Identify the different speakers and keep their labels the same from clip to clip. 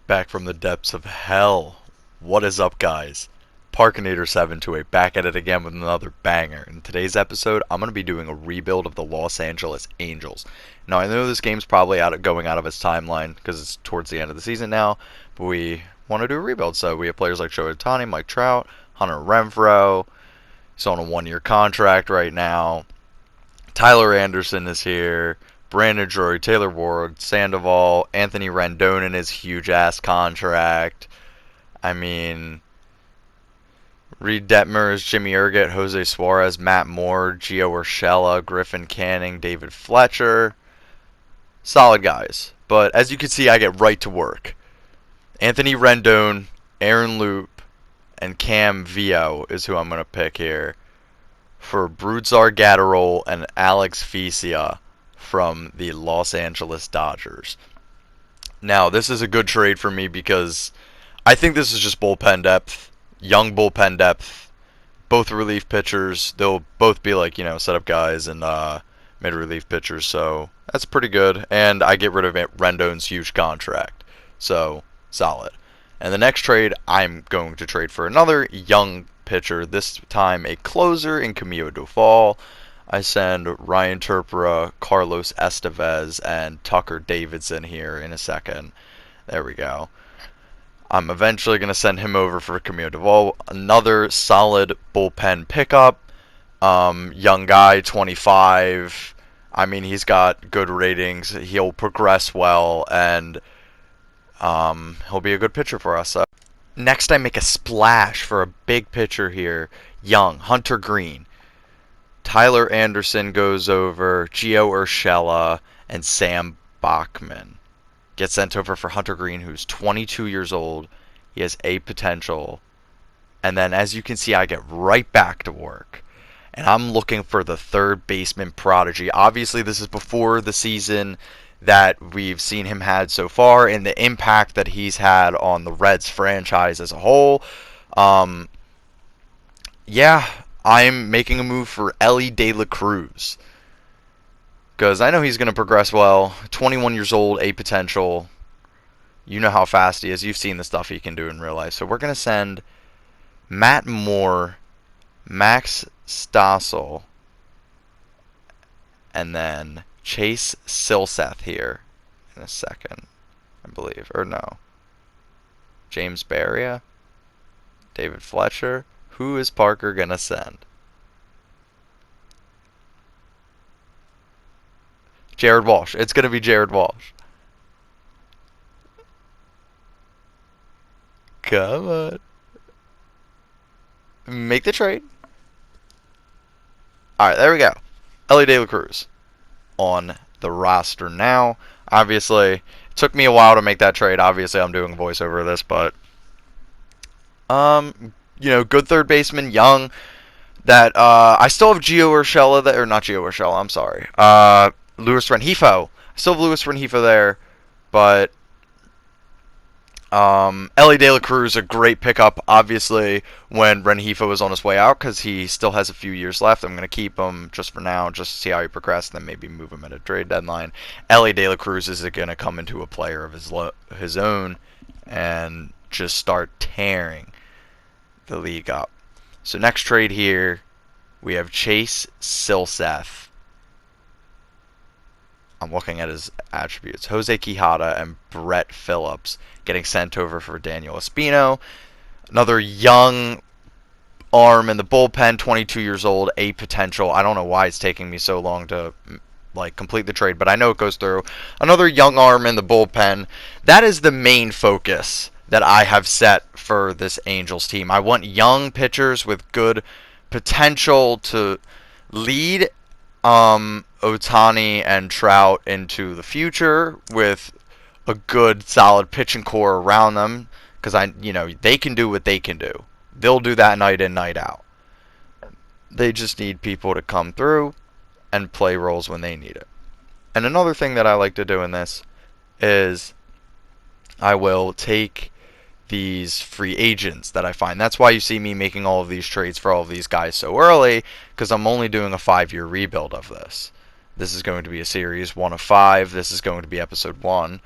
Speaker 1: Back from the depths of hell. What is up, guys? Parkinator728 back at it again with another banger. In today's episode, I'm going to be doing a rebuild of the Los Angeles Angels. Now, I know this game's probably going out of its timeline because it's towards the end of the season now, but we want to do a rebuild. So we have players like Shohei Ohtani, Mike Trout, Hunter Renfroe. He's on a one-year contract right now. Tyler Anderson is here. Brandon Drury, Taylor Ward, Sandoval, Anthony Rendon in his huge-ass contract. I mean, Reed Detmers, Jimmy Urget, Jose Suarez, Matt Moore, Gio Urshela, Griffin Canning, David Fletcher. Solid guys. But as you can see, I get right to work. Anthony Rendon, Aaron Loop, and Cam Vio is who I'm going to pick here for Brusdar Gatterol and Alex Vesia from the Los Angeles Dodgers. Now, this is a good trade for me because I think this is just bullpen depth, young bullpen depth, both relief pitchers. They'll both be like, setup guys and mid-relief pitchers, so that's pretty good. And I get rid of Rendon's huge contract, so solid. And the next trade, I'm going to trade for another young pitcher, this time a closer in Camilo Doval. I send Ryan Turpera, Carlos Estevez, and Tucker Davidson here in a second. There we go. I'm eventually going to send him over for Camilo Doval. Another solid bullpen pickup. Young guy, 25. I mean, he's got good ratings. He'll progress well, and he'll be a good pitcher for us. Next, I make a splash for a big pitcher here. Young, Hunter Green. Tyler Anderson goes over, Gio Urshela, and Sam Bachman get sent over for Hunter Green, who's 22 years old. He has A potential. And then, as you can see, I get right back to work. And I'm looking for the third baseman prodigy. Obviously, this is before the season that we've seen him had so far and the impact that he's had on the Reds franchise as a whole. I'm making a move for Elly De La Cruz because I know he's going to progress well. 21 years old, A potential. You know how fast he is. You've seen the stuff he can do in real life. So we're going to send Matt Moore, Max Stossel, and then Chase Silseth here in a second, I believe. Or no. James Barria? David Fletcher? Who is Parker going to send? Jared Walsh. It's going to be Jared Walsh. Come on. Make the trade. Alright, there we go. Elly De La Cruz on the roster now. Obviously, it took me a while to make that trade. Obviously, I'm doing a voiceover of this, but good third baseman, young. That I still have Gio Urshela there, or not Gio Urshela. I'm sorry. Luis Rengifo. I still have Luis Rengifo there, but Elly De La Cruz, a great pickup, obviously, when Rengifo is on his way out, because he still has a few years left. I'm going to keep him just for now, just to see how he progresses, then maybe move him at a trade deadline. Elly De La Cruz is going to come into a player of his own and just start tearing the league up. So next trade here, we have Chase Silseth. I'm looking at his attributes. Jose Quijada and Brett Phillips getting sent over for Daniel Espino. Another young arm in the bullpen, 22 years old, A potential. I don't know why it's taking me so long to complete the trade, but I know it goes through. Another young arm in the bullpen. That is the main focus that I have set for this Angels team. I want young pitchers with good potential to lead Ohtani and Trout into the future with a good, solid pitching core around them, because they can do what they can do. They'll do that night in, night out. They just need people to come through and play roles when they need it. And another thing that I like to do in this is I will take these free agents that I find. That's why you see me making all of these trades for all of these guys so early, because I'm only doing a 5-year rebuild of this. This is going to be a series 1 of 5. This is going to be episode 1.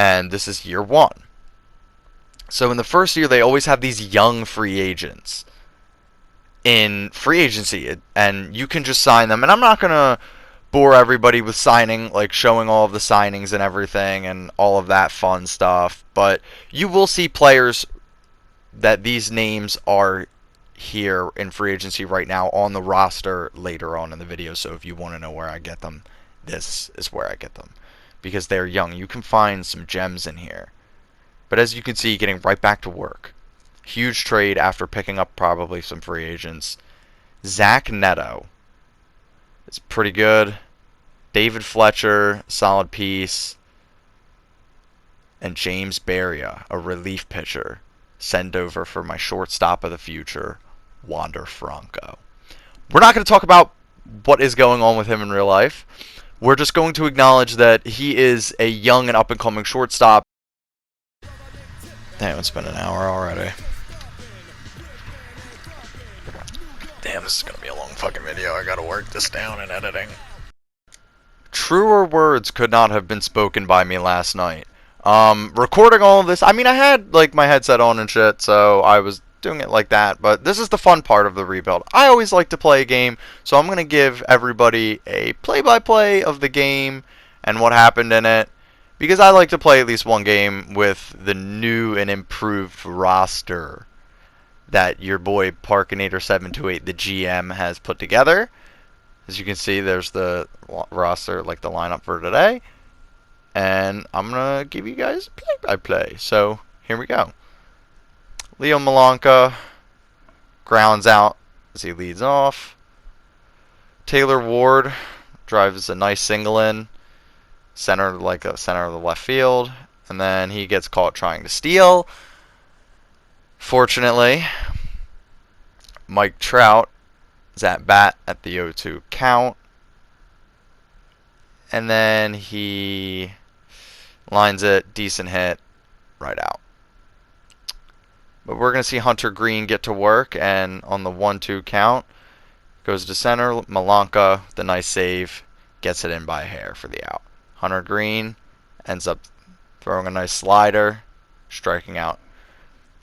Speaker 1: and this is year one. So in the first year, they always have these young free agents in free agency, and you can just sign them. And I'm not going to bore everybody with signing, like showing all of the signings and everything and all of that fun stuff, but you will see players that these names are here in free agency right now on the roster later on in the video. So if you want to know where I get them, this is where I get them, because they're young. You can find some gems in here. But as you can see, getting right back to work. Huge trade after picking up probably some free agents. Zach Neto is pretty good. David Fletcher, solid piece. And James Barria, a relief pitcher, send over for my shortstop of the future, Wander Franco. We're not going to talk about what is going on with him in real life. We're just going to acknowledge that he is a young and up-and-coming shortstop. Damn, it's been an hour already. Damn, this is going to be a long fucking video. I got to work this down in editing. Truer words could not have been spoken by me last night. Recording all of this, I mean, I had like my headset on and shit, so I was doing it like that, but this is the fun part of the rebuild. I always like to play a game, so I'm going to give everybody a play-by-play of the game and what happened in it, because I like to play at least one game with the new and improved roster that your boy Parkinator728, the GM, has put together. As you can see, there's the roster, like the lineup for today. And I'm going to give you guys play-by-play. So, here we go. Leo Malanka grounds out as he leads off. Taylor Ward drives a nice single in. Center, like a center of the left field. And then he gets caught trying to steal. Fortunately, Mike Trout is at bat at the 0-2 count. And then he lines it, decent hit, right out. But we're going to see Hunter Green get to work, and on the 1-2 count, goes to center. Malanka, the nice save, gets it in by a hair for the out. Hunter Green ends up throwing a nice slider, striking out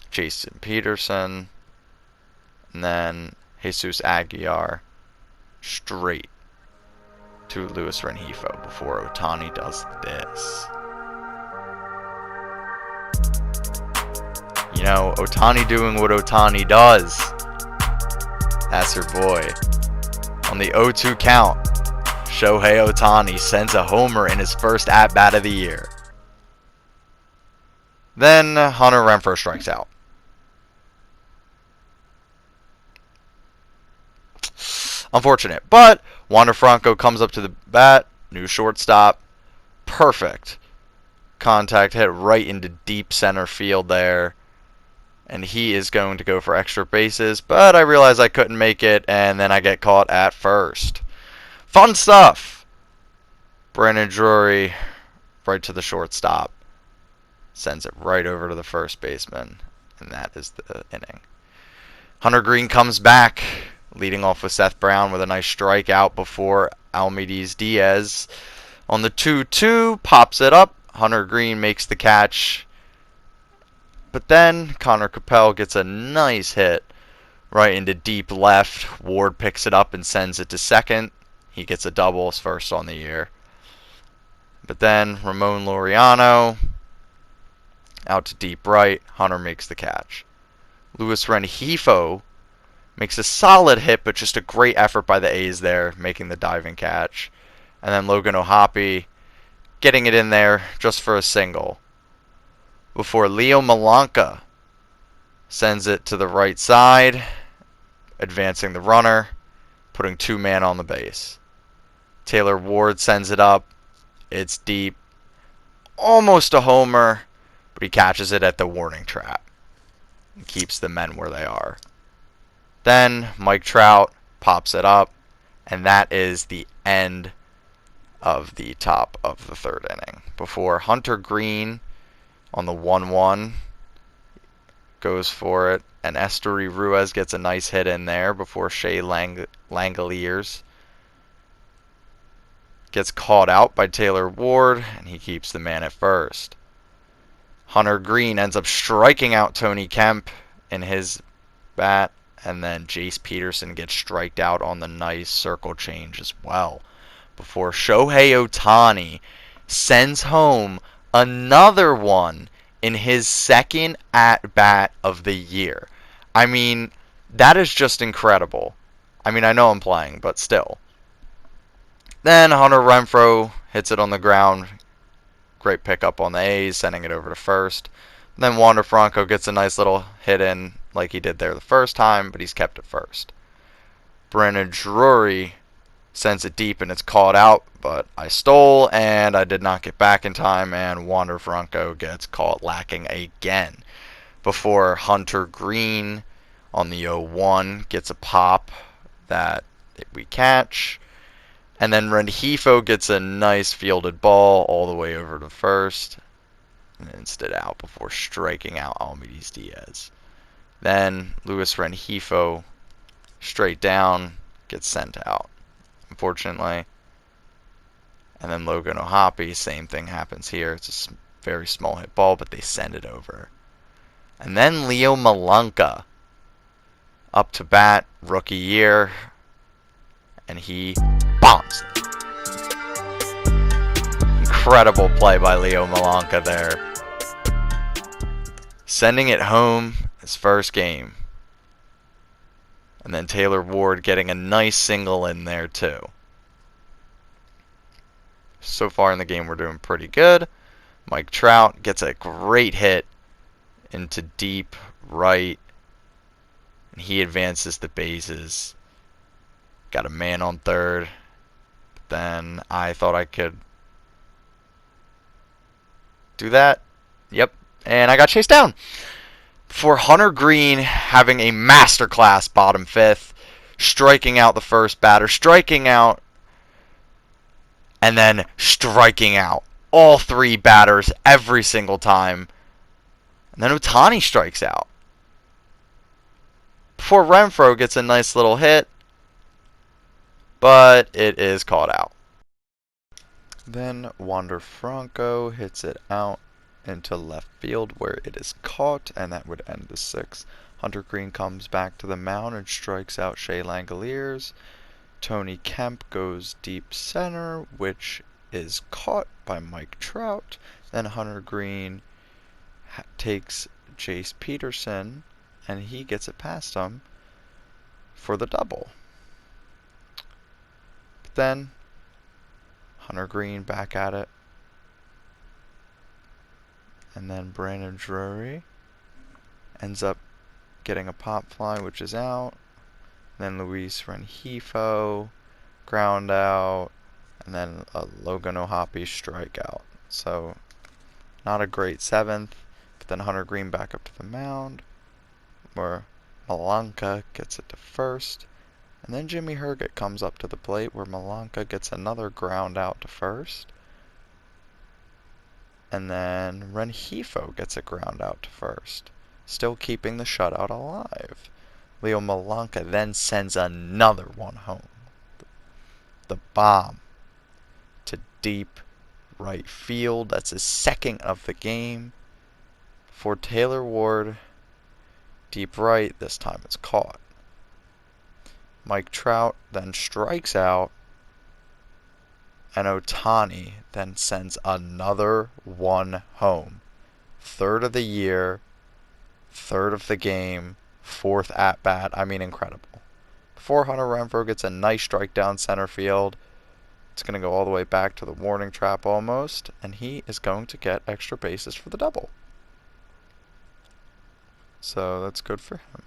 Speaker 1: Jason Peterson, and then Jesus Aguilar straight to Luis Rengifo before Ohtani does this. You know, Ohtani doing what Ohtani does. That's your boy. On the 0-2 count, Shohei Ohtani sends a homer in his first at-bat of the year. Then Hunter Renfroe strikes out. Unfortunate, but Wander Franco comes up to the bat, new shortstop, perfect contact hit right into deep center field there, and he is going to go for extra bases, but I realized I couldn't make it, and then I get caught at first. Fun stuff! Brandon Drury right to the shortstop, sends it right over to the first baseman, and that is the inning. Hunter Green comes back, leading off with Seth Brown with a nice strikeout before Almides Diaz. On the 2-2, pops it up. Hunter Green makes the catch. But then Connor Capel gets a nice hit right into deep left. Ward picks it up and sends it to second. He gets a double, his first on the year. But then Ramon Laureano out to deep right. Hunter makes the catch. Luis Rengifo makes a solid hit, but just a great effort by the A's there, making the diving catch. And then Logan O'Hoppe getting it in there just for a single. Before Leo Malanka sends it to the right side, advancing the runner, putting two men on the base. Taylor Ward sends it up. It's deep. Almost a homer, but he catches it at the warning trap and keeps the men where they are. Then Mike Trout pops it up, and that is the end of the top of the third inning. Before Hunter Green on the 1-1 goes for it, and Esteury Ruiz gets a nice hit in there before Shea Langeliers gets caught out by Taylor Ward, and he keeps the man at first. Hunter Green ends up striking out Tony Kemp in his bat, and then Jace Peterson gets striked out on the nice circle change as well, before Shohei Ohtani sends home another one in his second at-bat of the year. I mean, that is just incredible. I mean, I know I'm playing, but still. Then Hunter Renfroe hits it on the ground. Great pickup on the A's, sending it over to first. Then Wander Franco gets a nice little hit in like he did there the first time, but he's kept it first. Brandon Drury sends it deep and it's caught out, but I stole and I did not get back in time, and Wander Franco gets caught lacking again before Hunter Green on the 0-1 gets a pop that we catch. And then Rengifo gets a nice fielded ball all the way over to first, and then stood out before striking out Almides Diaz. Then Luis Rengifo, straight down, gets sent out, unfortunately. And then Logan O'Hoppe, same thing happens here. It's a very small hit ball, but they send it over. And then Leo Malanka, up to bat, rookie year, and he bombs it. Incredible play by Leo Malanka there. Sending it home his first game. And then Taylor Ward getting a nice single in there too. So far in the game we're doing pretty good. Mike Trout gets a great hit into deep right. And he advances the bases. Got a man on third. But then I thought I could do that. Yep. And I got chased down. For Hunter Green having a masterclass bottom fifth. Striking out the first batter. Striking out. And then striking out all three batters every single time. And then Ohtani strikes out. Before Renfroe gets a nice little hit. But it is caught out. Then Wander Franco hits it out into left field where it is caught, and that would end the sixth. Hunter Green comes back to the mound and strikes out Shea Langoliers. Tony Kemp goes deep center, which is caught by Mike Trout. Then Hunter Green takes Jace Peterson, and he gets it past him for the double. But then Hunter Green back at it. And then Brandon Drury ends up getting a pop fly, which is out. Then Luis Rengifo, ground out. And then a Logan O'Hoppe strikeout. So, not a great seventh. But then Hunter Green back up to the mound, where Malanka gets it to first. And then Jimmy Herget comes up to the plate, where Malanka gets another ground out to first. And then Rengifo gets a ground out to first, still keeping the shutout alive. Leo Malanka then sends another one home. The bomb to deep right field. That's his second of the game. For Taylor Ward, deep right. This time it's caught. Mike Trout then strikes out. And Ohtani then sends another one home. Third of the year, third of the game, fourth at-bat. I mean, incredible. Before Hunter Renfroe gets a nice strike down center field, it's going to go all the way back to the warning trap almost, and he is going to get extra bases for the double. So that's good for him.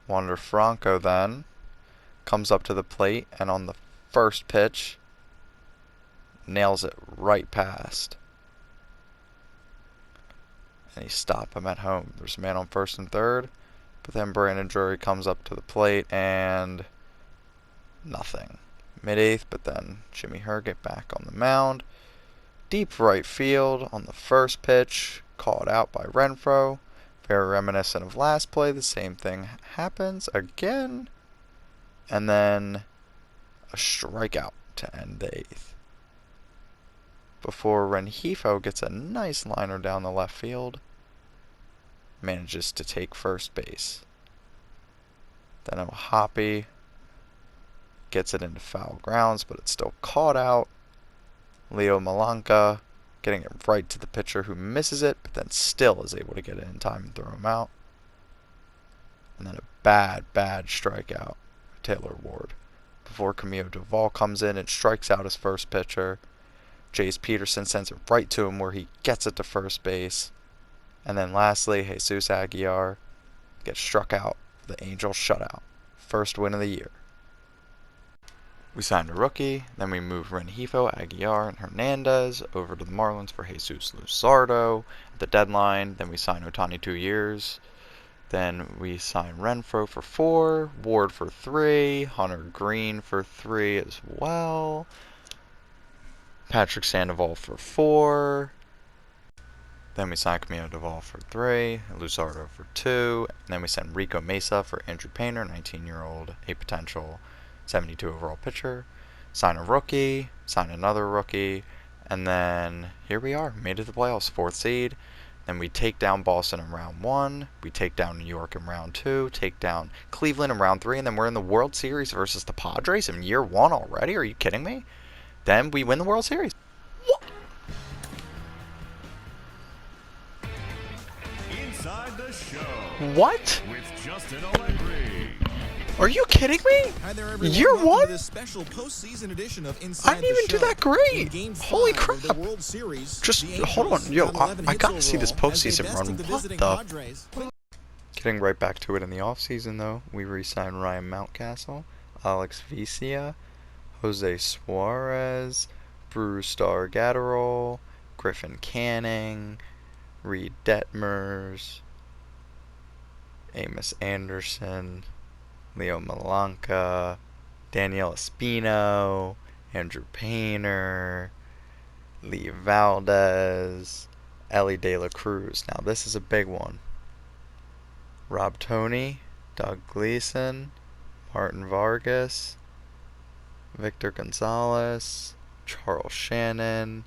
Speaker 1: Wander Franco then comes up to the plate, and on the first pitch, nails it right past. And he stopped him at home. There's a man on first and third, but then Brandon Drury comes up to the plate and nothing. Mid-eighth, but then Jimmy Herget back on the mound. Deep right field on the first pitch, called out by Renfroe. Very reminiscent of last play. The same thing happens again. And then a strikeout to end the eighth. before Rengifo gets a nice liner down the left field. Manages to take first base. Then Ohtani gets it into foul grounds, but it's still caught out. Leo Malanka getting it right to the pitcher who misses it, but then still is able to get it in time and throw him out. And then a bad strikeout for Taylor Ward. Before Camilo Doval comes in and strikes out his first pitcher. Jace Peterson sends it right to him where he gets it to first base. And then lastly, Jesus Aguilar gets struck out for the Angels shutout. First win of the year. We signed a rookie, then we moved Rengifo, Aguilar, and Hernandez over to the Marlins for Jesus Luzardo at the deadline. Then we signed Ohtani 2 years. Then we signed Renfroe for 4, Ward for 3, Hunter Green for 3 as well, Patrick Sandoval for 4. Then we signed Camilo Doval for 3, Luzardo for 2, and then we sent Rico Mesa for Andrew Painter, 19-year-old, a potential 72 overall pitcher. Sign a rookie, sign another rookie, and then here we are, made it to the playoffs, 4th seed. Then we take down Boston in round 1, we take down New York in round 2, take down Cleveland in round 3, and then we're in the World Series versus the Padres in year 1 already? Are you kidding me? Then we win the World Series. What?
Speaker 2: Inside the show.
Speaker 1: What?
Speaker 2: With Justin Allegri.
Speaker 1: Are you kidding me?
Speaker 3: Hi there, everyone.
Speaker 1: Year
Speaker 3: Welcome
Speaker 1: 1?
Speaker 3: to this special postseason edition of Inside
Speaker 1: I didn't even
Speaker 3: the
Speaker 1: do
Speaker 3: Show.
Speaker 1: that great.
Speaker 3: In Game
Speaker 1: Holy
Speaker 3: 5 of
Speaker 1: crap.
Speaker 3: the World Series,
Speaker 1: Just
Speaker 3: the
Speaker 1: hold on. Yo,
Speaker 3: got 11
Speaker 1: I
Speaker 3: hits
Speaker 1: gotta see this
Speaker 3: overall as they
Speaker 1: postseason run.
Speaker 3: bested the
Speaker 1: What
Speaker 3: visiting
Speaker 1: the?
Speaker 3: Padres.
Speaker 1: Getting right back to it in the offseason, though, we re-signed Ryan Mountcastle, Alex Vicia, Jose Suarez, Brewstar Gatterall, Griffin Canning, Reed Detmers, Amos Anderson, Leo Malanka, Daniel Espino, Andrew Painter, Lee Valdez, Ellie De La Cruz. Now this is a big one. Rob Toney, Doug Gleason, Martin Vargas, Victor Gonzalez, Charles Shannon,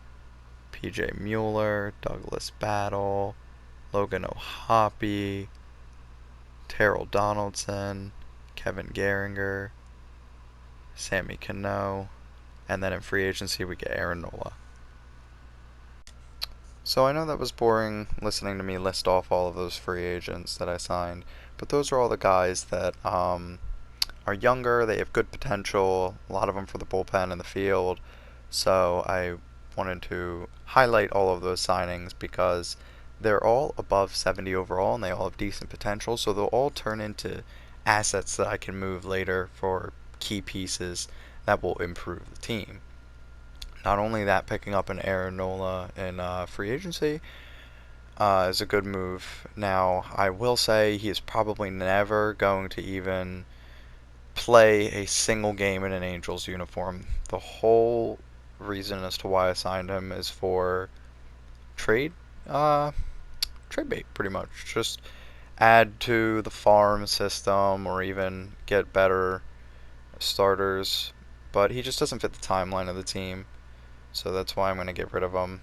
Speaker 1: PJ Mueller, Douglas Battle, Logan Ohtani, Terrell Donaldson, Kevin Gehringer, Sammy Cano, and then in free agency we get Aaron Nola. So I know that was boring listening to me list off all of those free agents that I signed, but those are all the guys that are younger, they have good potential, a lot of them for the bullpen and the field, so I wanted to highlight all of those signings because they're all above 70 overall and they all have decent potential, so they'll all turn into assets that I can move later for key pieces that will improve the team. Not only that, picking up an Aaron Nola in free agency is a good move. Now, I will say he is probably never going to even play a single game in an Angels uniform. The whole reason as to why I signed him is for trade bait, pretty much. Just add to the farm system or even get better starters. But he just doesn't fit the timeline of the team. So that's why I'm going to get rid of him.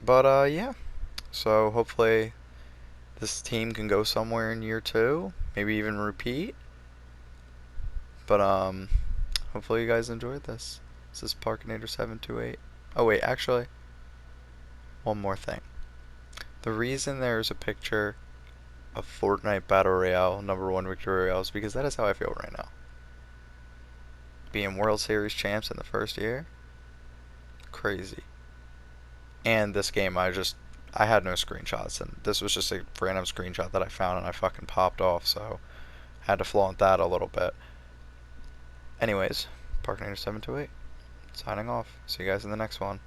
Speaker 1: But, yeah. So, hopefully, this team can go somewhere in year 2. Maybe even repeat. But, hopefully you guys enjoyed this. This is Parkinator728. Oh, wait, actually, one more thing. The reason there's a picture of Fortnite Battle Royale, #1 Victory Royale, is because that is how I feel right now. Being World Series champs in the first year, crazy. And this game, I had no screenshots, and this was just a random screenshot that I found and I fucking popped off, so I had to flaunt that a little bit. Anyways, Parkinator728, signing off. See you guys in the next one.